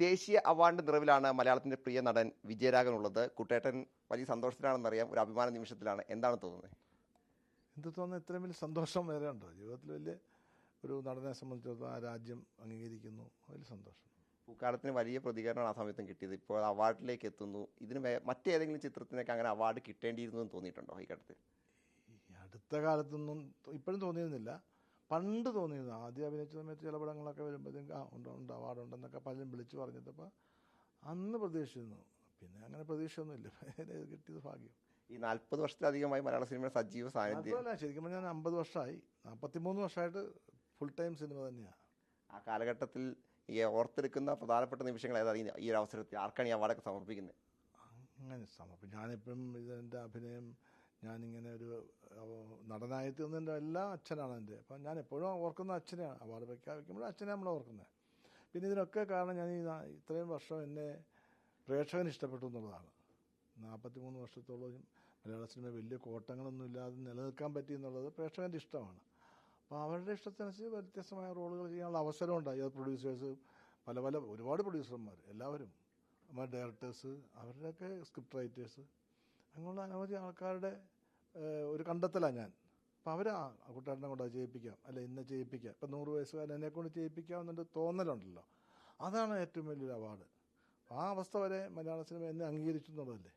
ദേശീയ അവാർഡ് നിറവിലാണ് മലയാളത്തിന്റെ പ്രിയ നടൻ വിജയരാഘവൻ ഉള്ളത്. കുട്ടേട്ടൻ വലിയ സന്തോഷത്തിലാണെന്നറിയാം, ഒരു അഭിമാന നിമിഷത്തിലാണ്. എന്താണ് തോന്നുന്നത്? എന്ത് തോന്നുന്നു, ഇത്രയും വലിയ സന്തോഷം വേറെ ഉണ്ടോ ജീവിതത്തിൽ? വലിയ ഒരു നടനെ സംബന്ധിച്ചിടത്തോളം ആ രാജ്യം അംഗീകരിക്കുന്നു, വലിയ സന്തോഷം. പൂക്കാലത്തിന് വലിയ പ്രതികരണമാണ് ആ സമയത്തും കിട്ടിയത്. ഇപ്പോൾ അവാർഡിലേക്ക് എത്തുന്നു. ഇതിന് മറ്റേതെങ്കിലും ചിത്രത്തിനൊക്കെ അങ്ങനെ അവാർഡ് കിട്ടേണ്ടിയിരുന്നു എന്ന് തോന്നിയിട്ടുണ്ടോ ഈ ഘട്ടത്തിൽ? ഈ അടുത്ത കാലത്തൊന്നും ഇപ്പോഴും തോന്നിയിരുന്നില്ല, പണ്ട് തോന്നിയിരുന്നു. ആദ്യം അഭിനയിച്ച സമയത്ത് ചില പടങ്ങളൊക്കെ വരുമ്പോഴത്തേക്കും ഉണ്ട് അവാർഡുണ്ടെന്നൊക്കെ പലരും വിളിച്ചു പറഞ്ഞപ്പോൾ അന്ന് പ്രതീക്ഷിച്ചിരുന്നു. പിന്നെ അങ്ങനെ പ്രതീക്ഷയൊന്നുമില്ല, കിട്ടിയത് ഭാഗ്യം. ഈ 40 വർഷത്തിലധികമായി മലയാള സിനിമയുടെ സജീവ സാന്നിധ്യം. അതുമല്ല, ശരിക്കും പറഞ്ഞാൽ 50 വർഷമായി, 43 വർഷമായിട്ട് ഫുൾ ടൈം സിനിമ തന്നെയാണ്. ആ കാലഘട്ടത്തിൽ ഈ ഓർത്തെടുക്കുന്ന പ്രധാനപ്പെട്ട നിമിഷങ്ങൾ ഏതാണ്? ഈ ഒരു അവസരത്തിൽ ആർക്കാണ് ഈ അവാർഡൊക്കെ സമർപ്പിക്കുന്നത്? അങ്ങനെ ഞാനിപ്പം ഇതെൻ്റെ അഭിനയം, ഞാനിങ്ങനെ ഒരു നടനായിട്ട് എൻ്റെ എല്ലാ അച്ഛനാണ് എൻ്റെ. അപ്പം ഞാൻ എപ്പോഴും ഓർക്കുന്ന അച്ഛനെയാണ്. അവാർഡ് പ്രഖ്യാപിക്കുമ്പോഴും അച്ഛനെ നമ്മൾ ഓർക്കുന്നത്. പിന്നെ ഇതിനൊക്കെ കാരണം ഞാൻ ഇത്രയും വർഷം എന്നെ പ്രേക്ഷകൻ ഇഷ്ടപ്പെട്ടു എന്നുള്ളതാണ്. 43 വർഷത്തോളം മലയാള സിനിമ വലിയ കോട്ടങ്ങളൊന്നും ഇല്ലാതെ നിലനിൽക്കാൻ പറ്റി എന്നുള്ളത് പ്രേക്ഷകൻ്റെ ഇഷ്ടമാണ്. അപ്പോൾ അവരുടെ ഇഷ്ടത്തിനനുസരിച്ച് വ്യത്യസ്തമായ റോളുകൾ ചെയ്യാനുള്ള അവസരം ഉണ്ടായി. അത് പ്രൊഡ്യൂസേഴ്സ്, പല ഒരുപാട് പ്രൊഡ്യൂസർമാർ, എല്ലാവരും, നമ്മുടെ ഡയറക്ടേഴ്സ്, അവരുടെയൊക്കെ സ്ക്രിപ്റ്റ് റൈറ്റേഴ്സ്, അങ്ങനെയുള്ള അനവധി ആൾക്കാരുടെ ഒരു കണ്ടെത്തലാണ് ഞാൻ. അപ്പോൾ അവർ കുട്ടേട്ടനെ കൊണ്ട് ചെയ്യിപ്പിക്കാം, അല്ല ഇന്ന് ചെയ്യിപ്പിക്കാം, ഇപ്പം 100 വയസ്സുകാരൻ എന്നെ കൊണ്ട് ചെയ്യിപ്പിക്കാമെന്നൊരു തോന്നലുണ്ടല്ലോ, അതാണ് ഏറ്റവും വലിയൊരു അവാർഡ്. ആ അവസ്ഥ വരെ മലയാള സിനിമ എന്നെ അംഗീകരിച്ചു എന്നുള്ളതല്ലേ.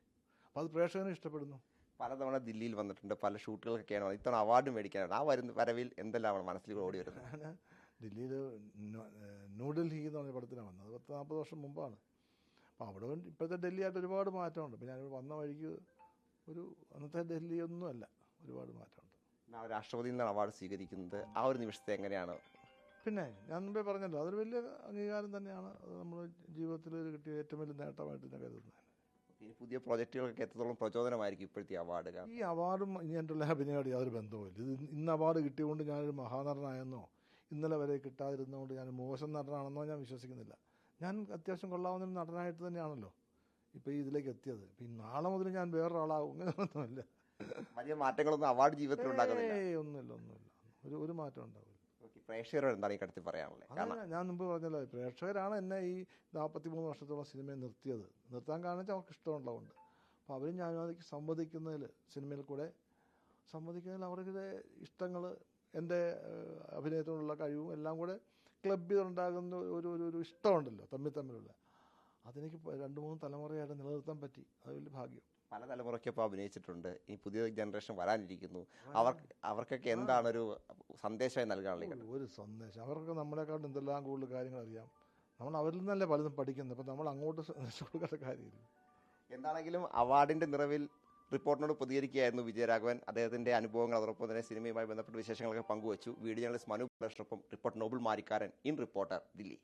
അപ്പോൾ അത് പ്രേക്ഷകനും ഇഷ്ടപ്പെടുന്നു. പലതവണ ദില്ലിയിൽ വന്നിട്ടുണ്ട്, പല ഷൂട്ടുകളൊക്കെയാണ്. ഇത്തവണ അവാർഡും മേടിക്കാനാണ്. ആ വരവിൽ എന്തെല്ലാമാണ് മനസ്സിൽ ഓടി വരുന്നത്? ഞാൻ ദില്ലിയിൽ ന്യൂഡൽഹി എന്ന് പറഞ്ഞ പടത്തിനാണ് വന്നത്. 40 വർഷം മുമ്പാണ്. അപ്പോൾ അവിടെ ഇപ്പോഴത്തെ ഡൽഹിയായിട്ട് ഒരുപാട് മാറ്റമുണ്ട്. ഇപ്പോൾ ഞാൻ വന്ന വഴിക്ക് ഒരു അന്നത്തെ ഡൽഹി ഒന്നുമല്ല, ഒരുപാട് മാറ്റമുണ്ട്. രാഷ്ട്രപതിയിൽ നിന്നാണ് അവാർഡ് സ്വീകരിക്കുന്നത്. ആ ഒരു നിമിഷത്തെ എങ്ങനെയാണ്? പിന്നെ ഞാൻ മുമ്പേ പറഞ്ഞല്ലോ, അതൊരു വലിയ അംഗീകാരം തന്നെയാണ്. അത് നമ്മുടെ ജീവിതത്തിൽ കിട്ടിയ ഏറ്റവും വലിയ നേട്ടമായിട്ട് ഞാൻ കരുതുന്നത്. ഇനി പുതിയ പ്രോജക്റ്റുകൾക്ക് എത്രത്തോളം പ്രചോദനമായിരിക്കും ഇപ്പോഴത്തെ അവാർഡ്? ഈ അവാർഡും ഇനി എൻ്റെ അഭിനയോട് യാതൊരു ബന്ധവുമില്ല. ഇത് ഇന്ന് അവാർഡ് കിട്ടിയതുകൊണ്ട് ഞാനൊരു മഹാനടനായെന്നോ ഇന്നലെ വരെ കിട്ടാതിരുന്നതുകൊണ്ട് ഞാൻ മോശം നടനാണെന്നോ ഞാൻ വിശ്വസിക്കുന്നില്ല. ഞാൻ അത്യാവശ്യം കൊള്ളാവുന്ന നടനായിട്ട് തന്നെയാണല്ലോ ഇപ്പോൾ ഇതിലേക്ക് എത്തിയത്. പിന്നെ നാളെ മുതൽ ഞാൻ വേറൊരാളാവും, അങ്ങനെയൊന്നുമില്ല. വലിയ മാറ്റങ്ങളൊന്നും അവാർഡ് ജീവിതത്തിൽ ഉണ്ടാകുന്നില്ല. ഒന്നുമില്ല, ഒരു മാറ്റം ഉണ്ടാവില്ല. പ്രേക്ഷകരോട് എന്താണ് ഈ ഘട്ടത്തിൽ പറയാനുള്ളത്? ഞാൻ മുമ്പ് പറഞ്ഞല്ലോ, പ്രേക്ഷകരാണ് എന്നെ ഈ 43 വർഷത്തോളം സിനിമയെ നിർത്താൻ കാരണം വെച്ചാൽ അവർക്ക് ഇഷ്ടമുള്ളതുകൊണ്ട്. അപ്പോൾ അവരും ഞാനും അതിലേക്ക് സംവദിക്കുന്നതിൽ, സിനിമയിൽ കൂടെ സംവദിക്കുന്നതിൽ അവരുടെ ഇഷ്ടങ്ങൾ, എൻ്റെ അഭിനയത്തിനുള്ള കഴിവും എല്ലാം കൂടെ ക്ലബ് ചെയ്തുണ്ടാകുന്ന ഒരു ഇഷ്ടമുണ്ടല്ലോ തമ്മിലുള്ള, അതെനിക്ക് 2-3 തലമുറയായിട്ട് നിലനിർത്താൻ പറ്റി. അത് വലിയ ഭാഗ്യം. പല തലമുറയ്ക്കൊപ്പം അഭിനയിച്ചിട്ടുണ്ട്. ഈ പുതിയ ജനറേഷൻ വരാനിരിക്കുന്നു. അവർക്കൊക്കെ എന്താണ് ഒരു സന്ദേശമായി നൽകാനുള്ളത്? ഒരു സന്ദേശം, അവർക്ക് നമ്മളെക്കാളും എന്തെല്ലാം കൂടുതൽ കാര്യങ്ങൾ അറിയാം. നമ്മൾ അവരിൽ നിന്നല്ലേ പലതും പഠിക്കുന്നത്. അപ്പം നമ്മൾ അങ്ങോട്ട് കൊടുക്കാത്ത കാര്യമില്ല. എന്താണെങ്കിലും അവാർഡിന്റെ നിറവിൽ റിപ്പോർട്ടിനോട് പ്രതികരിക്കുകയായിരുന്നു വിജയരാഘവൻ. അദ്ദേഹത്തിന്റെ അനുഭവങ്ങൾ, അതോടൊപ്പം തന്നെ സിനിമയുമായി ബന്ധപ്പെട്ട വിശേഷങ്ങളൊക്കെ പങ്കുവച്ചു. വീഡിയോ ജേർണലിസ്റ്റ് മനു പ്രേക്ഷനൊപ്പം reporter Noble Marikkaran, in reporter, Delhi.